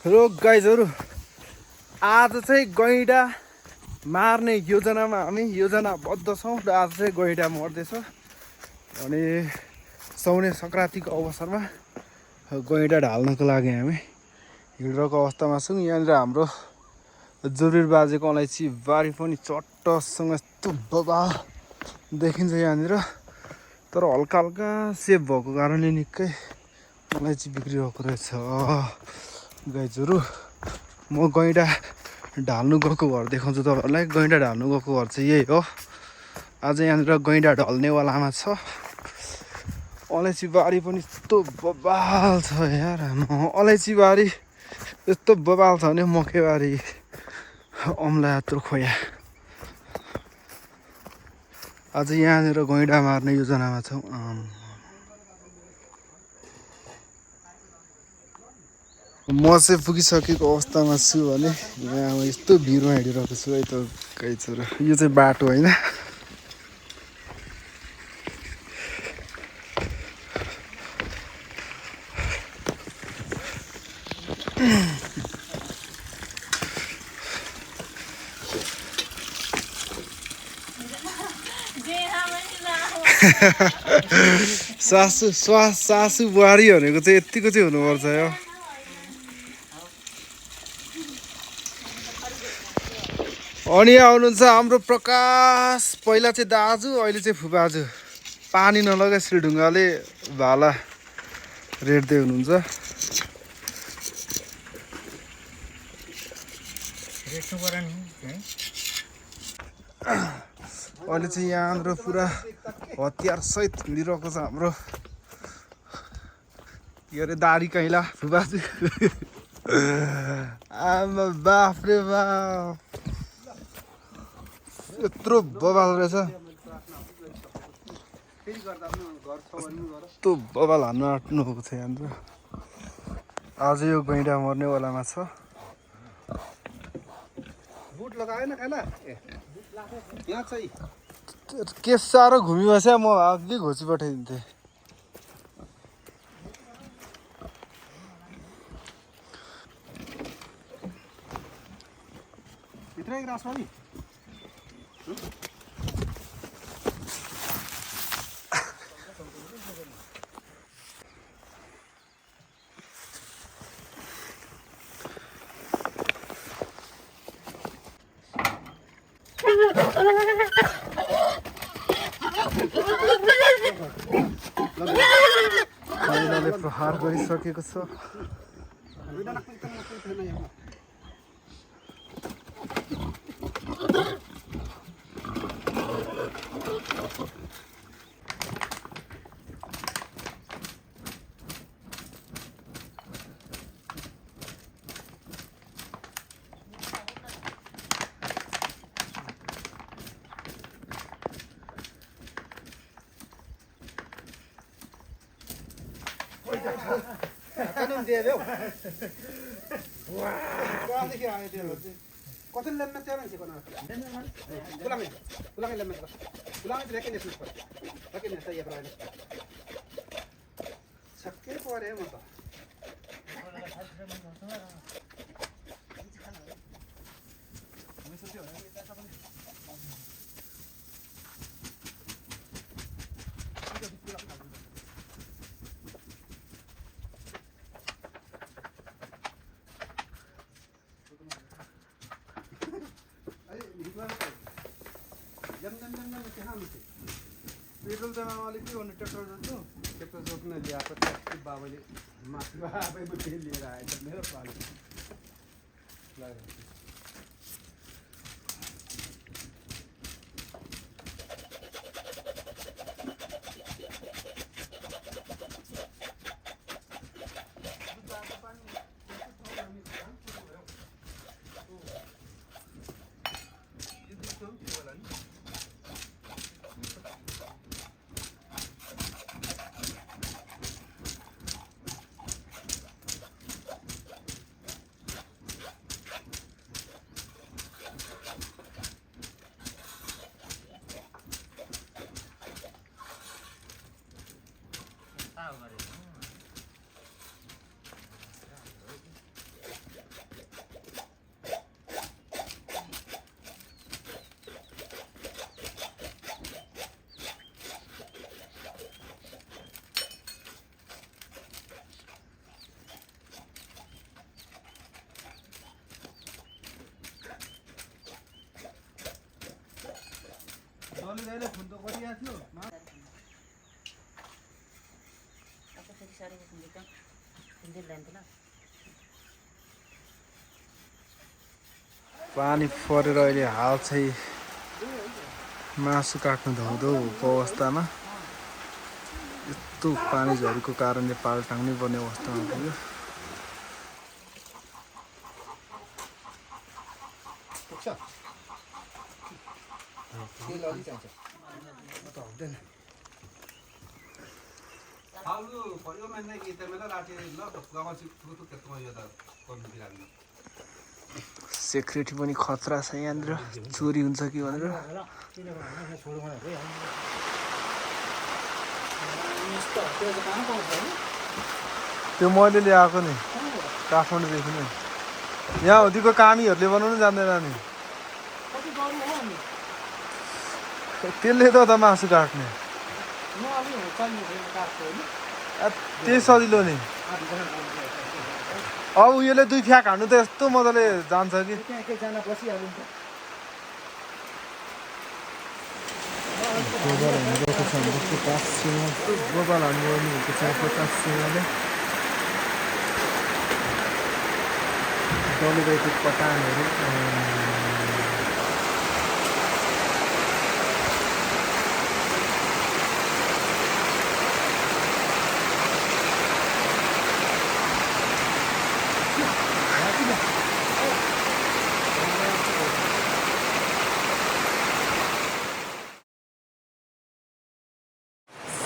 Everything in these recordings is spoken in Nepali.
र गाइजहरु आज चाहिँ गैंडा मार्ने योजनामा हामी योजनाबद्ध छौं र आज चाहिँ गैंडा मर्दैछ अनि सौर्य संक्रान्तिको अवसरमा गैंडा ढाल्नको लागि हामी हिँडिरहेको अवस्थामा छौं। यहाँनिर हाम्रो जुरिर बाजेको अलैँची बारी पनि चट्टसँग यस्तो बबाल देखिन्छ यहाँनिर, तर हल्का हल्का सेप भएको कारणले निकै अलैँची बिग्रिरहेको रहेछ। गाइजहरु म गैंडा ढाल्नु गएको घर देखाउँछु तपाईहरुलाई। गैंडा ढाल्नु गएको घर चाहिँ यही हो। आज यहाँनिर गैंडा ढल्नेवालामा छ। अलैँची बारी पनि यस्तो बबाल छ यार। अलैँची बारी यस्तो बबाल छ भने मकैबारी अम्ला यत्रो खोया। आज यहाँनिर गैंडा मार्ने योजनामा छौं। म चाहिँ पुगिसकेको अवस्थामा छु भने यहाँ यस्तो भिरमा हिँडिरहेको छु है त गाइजहरु। यो चाहिँ बाटो हैन, सासु बुहारी भनेको चाहिँ यतिको चाहिँ हुनुपर्छ यो। अनि आउनुहुन्छ हाम्रो प्रकाश, पहिला चाहिँ दाजु अहिले चाहिँ फुपाजु। पानी नलगा श्रीढुङ्गाले भाला रेड्दै हुनुहुन्छ। अहिले चाहिँ यहाँनिर पुरा हतियार सहित हिँडिरहेको छ हाम्रो के अरे दाढी कैला फुपाजु। आमा बाफ रे बाफ, यत्रो बबाल रहेछ। यस्तो बबाल हान्नु आँट्नु भएको छ यहाँनिर। आज यो गैंडा मर्नेवालामा छ। बुट लगाएन खाना यहाँ चाहिँ के साह्रो घुमिबस्या, म अघि घोची पठाइदिन्थे। भित्रै रासमा नि कैलाले प्रहार गरिसकेको छ। पेट्रोल जमाले के गर्नु, ट्र्याक्टर जोड्नु, ट्र्याक्टर जोड्न ल्याएको बाबाले माथि आफै लिएर आएछ मेरो पालो। पानी परेर अहिले हाल चाहिँ मासु काट्नु धौधौ भएको अवस्थामा यस्तो पानी झरीको कारणले पाल टाङ्नै पर्ने अवस्थामा पुग्यो। सेक्युरिटी पनि खतरा छ यहाँनिर, चोरी हुन्छ कि भनेर। त्यो मैले ल्याएको नि काठमाडौँदेखि नै। यहाँ हुँदीको कामीहरूले बनाउनु जान्दैन नि, त्यसले त मासु काट्ने त्यही सजिलो नि। अब उयोले दुई फ्याक हान्नु त यस्तो मजाले जान्छ कि। गोपाल हान्नु भएको छ 50 सिंहले। डलिरहेको पटानहरू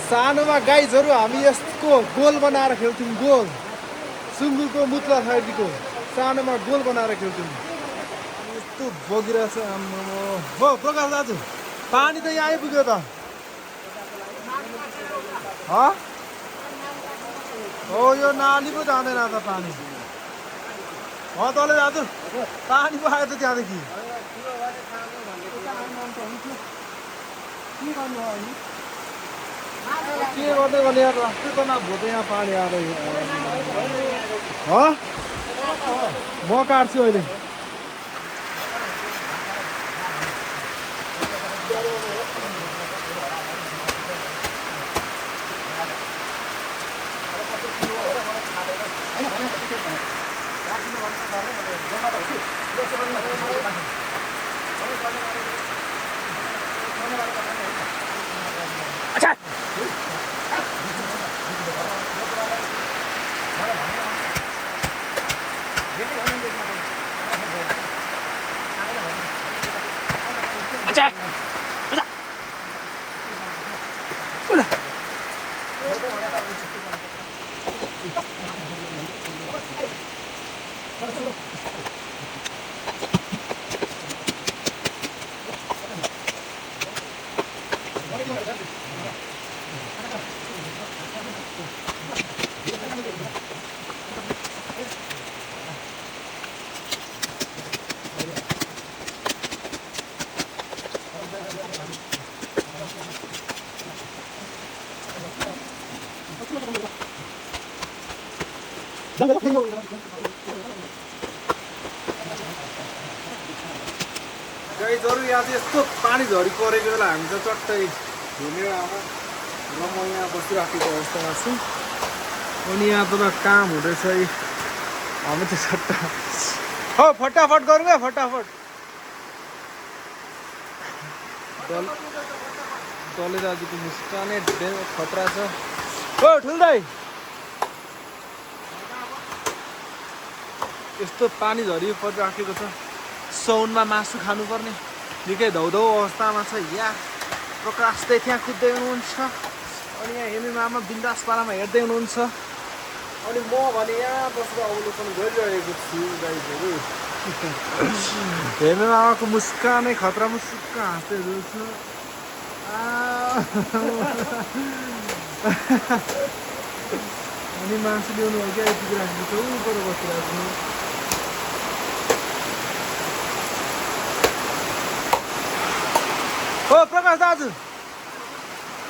सानोमा गाइजहरू हामी यसको गोल बनाएर खेल्थ्यौँ। गोल सुँगुरको मुत्ला साइडको सानोमा गोल बनाएर खेल्थ्यौँ। यस्तो बगिरहेछ आम्मा। हो प्रकाश दाजु, पानी त यहाँ आइपुग्यो त। हो यो नाली पो जाँदैन त पानी। हो तले दाजु पानी पो आयो त त्यहाँदेखि। के गर्दै गर्ने यार, राष्ट्रिय तनाव भयो त यहाँ पानी आएर। म काट्छु अहिले। गाइजहरू यहाँ चाहिँ यस्तो पानी झरी परेको बेला हामी चाहिँ चट्टै घुमेर आमा र म यहाँ बसिराखेको अवस्थामा छु। अनि यहाँ त काम हुँदैछ है, हामी चाहिँ सट्टा हो फटाफट गरौँ क्या फटाफट। डले दाजुको मुस्कानै खतरा छ। हो ठुल्दाई यस्तो पानी झरी परिराखेको छ। साउनमा मासु खानुपर्ने निकै धौधौ अवस्थामा छ। यहाँ प्रकाश त्यहाँ कुद्दै हुनुहुन्छ, अनि यहाँ हेर्ने मामा बिन्दास पारामा हेर्दै हुनुहुन्छ, अनि म भने यहाँ बसेर अवलोकन गरिरहेको छु। गाइजहरू हेर्ने मामाको मुस्कानै खतरा, मुस्क हाँस्दै हुनुहुन्छ। अनि मासु ल्याउनु हो क्या आइपुगिराखेको छ, ऊपर बसिरहेको छु। हो प्रकाश दाजु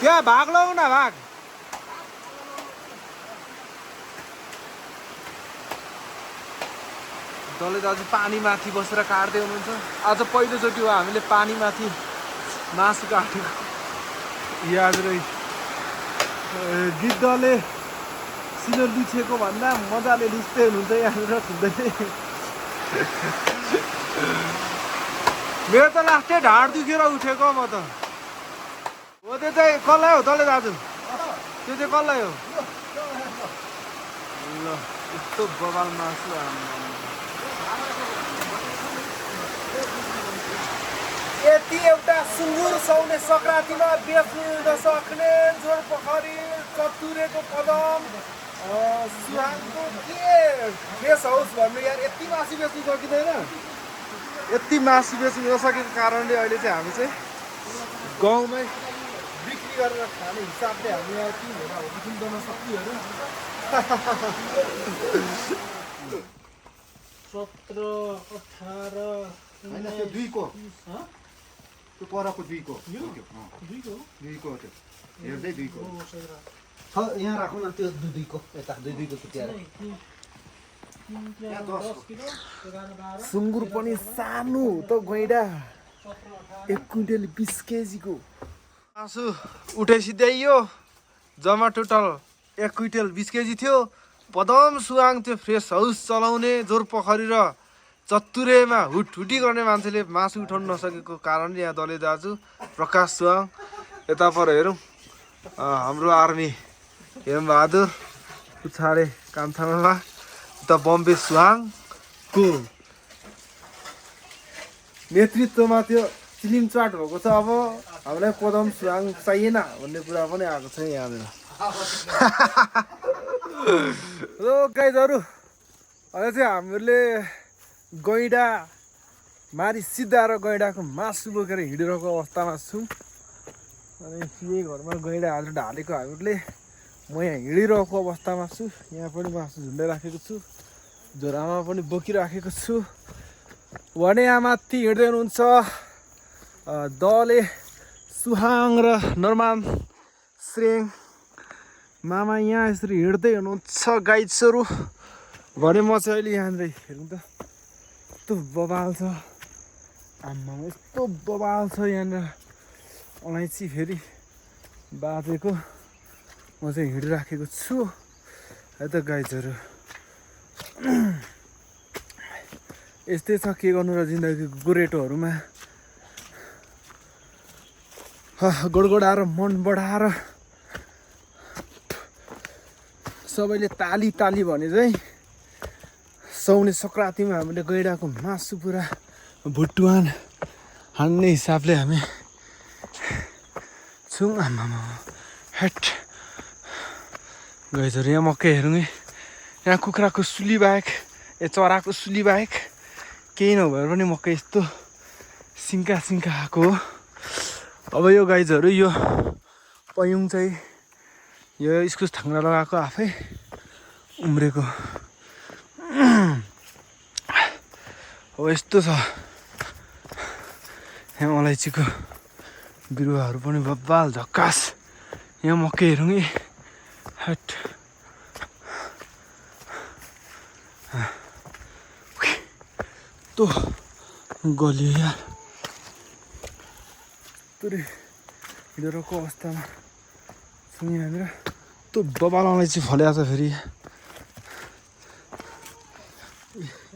त्यहाँ भाग लौ न, भाग। डले दाजु पानी माथि बसेर काट्दै हुनुहुन्छ। आज पहिलोचोटि हो हामीले पानी माथि मासु काटेको। याजरै गिद्धले सिलर दुछेको भन्दा मजाले लिस्दै हुनुहुन्छ यहाँनिर खुल्दै मेरो त लास्टै ढाड दुखेर उठेको म त हो त्यो चाहिँ कसलाई हो तँले दाजु त्यो चाहिँ कसलाई हो ल यस्तो बबाल मासु यति एउटा सुँगुर साउने सङ्क्रान्तिमा बेच्नु नसक्ने जोरपोखरी चतुरेको कदम सुहाङको के गेस्ट हाउस भन्नु यार यति मासु बेच्नु सकिँदैन यति मासु बेच्नु नसकेको कारणले अहिले चाहिँ हामी चाहिँ गाउँमै बिक्री गरेर खाने हिसाबले हामी यहाँ 3 दिन गर्न सक्नेहरू 17 18 होइन त्यो दुईको त्यो परको दुईको दुईको त्यो हेर्दै दुईको छ यहाँ राखौँ न त्यो दुईको यता दुईको छुट्याएर सुँगुर पनि सानो त गैँडा 1 क्विन्टल 20 केजीको मासु उठे सिध्याइयो जम्मा टोटल 1 क्विन्टल 20 केजी थियो पदम सुहाङ त्यो फ्रेस हाउस चलाउने जोरपोखरी र चतुरेमा हुटहुटी गर्ने मान्छेले मासु उठाउन नसकेको कारणले यहाँ दले दाजु प्रकाश सुहाङ यता पर हेरौँ हाम्रो आर्मी हेमबहादुर पुछाडे कामथानामा उता बम्बे सुहाङको नेतृत्वमा त्यो फिल्म चाट भएको छ अब हामीलाई पदम सुहाङ चाहिएन भन्ने कुरा पनि आएको छ यहाँनिर हो गाइजहरू अहिले चाहिँ हामीले गैँडा मारी सिद्धाएर गैँडाको मासु बोकेर हिँडिरहेको अवस्थामा छौँ अनि यही घरमा गैँडा हालेर ढालेको हामीले म यहाँ हिँडिरहेको अवस्थामा छु यहाँ पनि मासु झुन्डै राखेको छु झोरामा पनि बोकिराखेको छु भने यहाँ माथि हिँड्दै हुनुहुन्छ दले सुहाङ र नरमान श्रेङ मामा यहाँ यसरी हिँड्दै हुनुहुन्छ गाइड्सहरू भने म चाहिँ अहिले यहाँनिर हेरौँ त यस्तो बबाल छ आम्मामा यस्तो बबाल छ यहाँनिर अलैँची फेरि बाजेको म चाहिँ हिँडिराखेको छु है त गाइजहरू यस्तै छ के गर्नु र जिन्दगीको गोरेटोहरूमा गोडगोडाएर मन बढाएर सबैले ताली ताली भने चाहिँ साउने सङ्क्रान्तिमा हामीले गैँडाको मासु पुरा भुटुवान हान्ने हिसाबले हामी छौँ आमामा हेट गाइजहरू यहाँ मकै हेरौँ है यहाँ कुखुराको सुली बाहेक चराको सुली बाहेक केही नभएर पनि मकै यस्तो सिङ्का सिङ्का आएको हो अब यो गाइजहरू यो पयुङ चाहिँ यो इस्कुस थाङ्ना लगाएको आफै उम्रेको हो यस्तो छ यहाँ अलैँचीको बिरुवाहरू पनि बब्बाल झक्कास यहाँ मकै हेरौँ है हट तो गलियो यार पुरै हिँडेरको अवस्थामा छौँ यहाँनिर त्यो बबाल अलैँची फल्या छ फेरि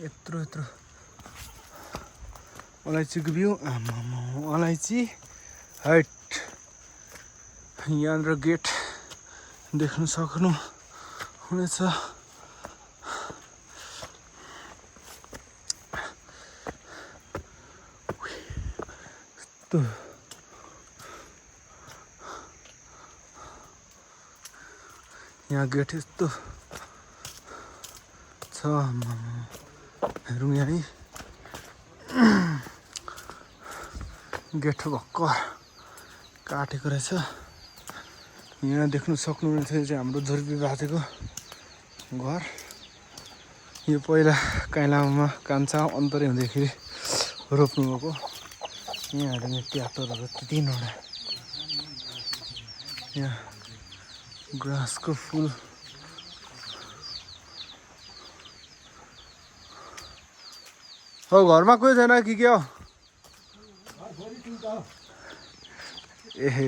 यत्रो यत्रो अलैँचीको बिउ आमामा अलैँची हाइट यहाँनिर गेट देख्न सक्नु हुनेछ यस्तो यहाँ गेट यस्तो छ हेरौँ यहाँ गेट भर्खर काटेको रहेछ यहाँ देख्नु सक्नुहुनेछ चाहिँ हाम्रो धुर्पी बाजेको घर यो पहिला काइलामा कान्छा अन्तरै हुँदाखेरि रोप्नुभएको यहाँ हेर्ने ट्याक्टरहरू 3वटा यहाँ ग्रासको फुल हो घरमा कोही छैन कि के हो एहे